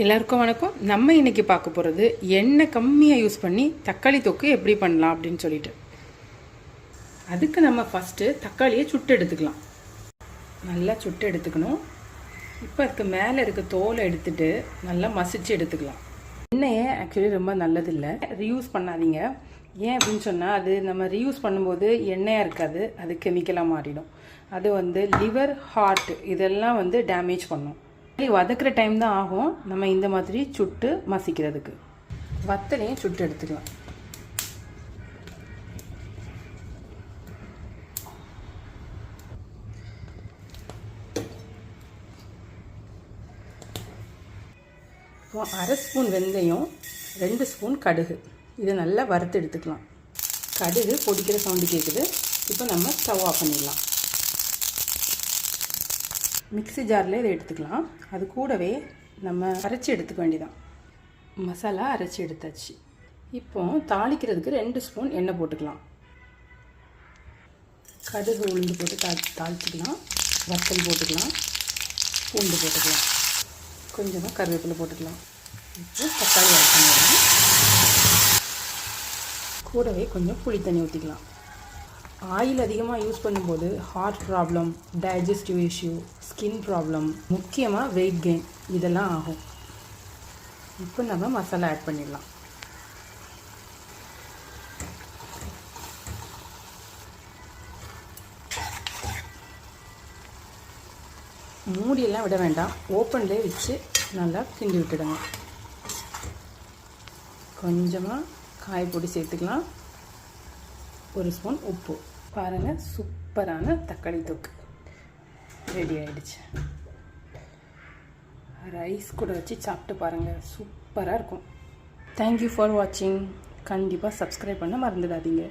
எல்லாருக்கும் வணக்கம். நம்ம இன்னைக்கு பார்க்க போகிறது எண்ணெய் கம்மியாக யூஸ் பண்ணி தக்காளி தொக்கு எப்படி பண்ணலாம் அப்படின்னு சொல்லிட்டு. அதுக்கு நம்ம ஃபஸ்ட்டு தக்காளியை சுட்டு எடுத்துக்கலாம். நல்லா சுட்டு எடுத்துக்கணும். இப்போ அதுக்கு மேலே இருக்க தோலை எடுத்துட்டு நல்லா மசிச்சு எடுத்துக்கலாம். எண்ணெயை ஆக்சுவலி ரொம்ப நல்லதில்லை, ரீயூஸ் பண்ணாதீங்க. ஏன் அப்படின்னு சொன்னால் அது நம்ம ரீயூஸ் பண்ணும்போது எண்ணெயாக இருக்காது, அது கெமிக்கலாக மாறிடும். அது லிவர், ஹார்ட் இதெல்லாம் டேமேஜ் பண்ணும். வதக்குற டைம் தான் ஆகும் நம்ம இந்த மாதிரி சுட்டு மசிக்கிறதுக்கு. வத்தலையும் சுட்டு எடுத்துக்கலாம். இப்போ 1/2 ஸ்பூன் வெந்தயம், 2 ஸ்பூன் கடுகு, இதை நல்லா வறுத்து எடுத்துக்கலாம். கடுகு பொடிக்கிற சவுண்டு கேட்குது. இப்போ நம்ம ஸ்டவ் ஆஃப் பண்ணிடலாம். மிக்ஸி ஜாரில் இதை எடுத்துக்கலாம். அது கூடவே நம்ம அரைச்சி எடுத்துக்க வேண்டியதான். மசாலா அரைச்சி எடுத்தாச்சு. இப்போ தாளிக்கிறதுக்கு 2 ஸ்பூன் எண்ணெய் போட்டுக்கலாம். கடுகு உளுந்து போட்டு தாளிச்சிக்கலாம். வத்தல் போட்டுக்கலாம். பூண்டு போட்டுக்கலாம். கொஞ்சமாக கருவேப்பிலை போட்டுக்கலாம். இப்போ தக்காளி ஆட் பண்ணிடலாம். கூடவே கொஞ்சம் புளி தண்ணி ஊற்றிக்கலாம். ஆயில் அதிகமாக யூஸ் பண்ணும்போது heart problem, digestive issue, skin problem, முக்கியமாக வெயிட் கெயின் இதெல்லாம் ஆகும். இப்போ நம்ம மசாலா ஆட் பண்ணிடலாம். மூடியெல்லாம் விட வேண்டாம், ஓப்பன்லேயே வச்சு நல்லா கிண்டி விட்டுடுங்க. கொஞ்சமாக காயப்பொடி சேர்த்துக்கலாம். 1 ஸ்பூன் உப்பு. பாருங்கள், சூப்பரான தக்காளி தொக்கு ரெடி ஆகிடுச்சு. ரைஸ் கூட வச்சு சாப்பிட்டு பாருங்கள், சூப்பராக இருக்கும். தேங்க்யூ ஃபார் வாட்சிங். கண்டிப்பாக சப்ஸ்கிரைப் பண்ண மறந்துடாதீங்க.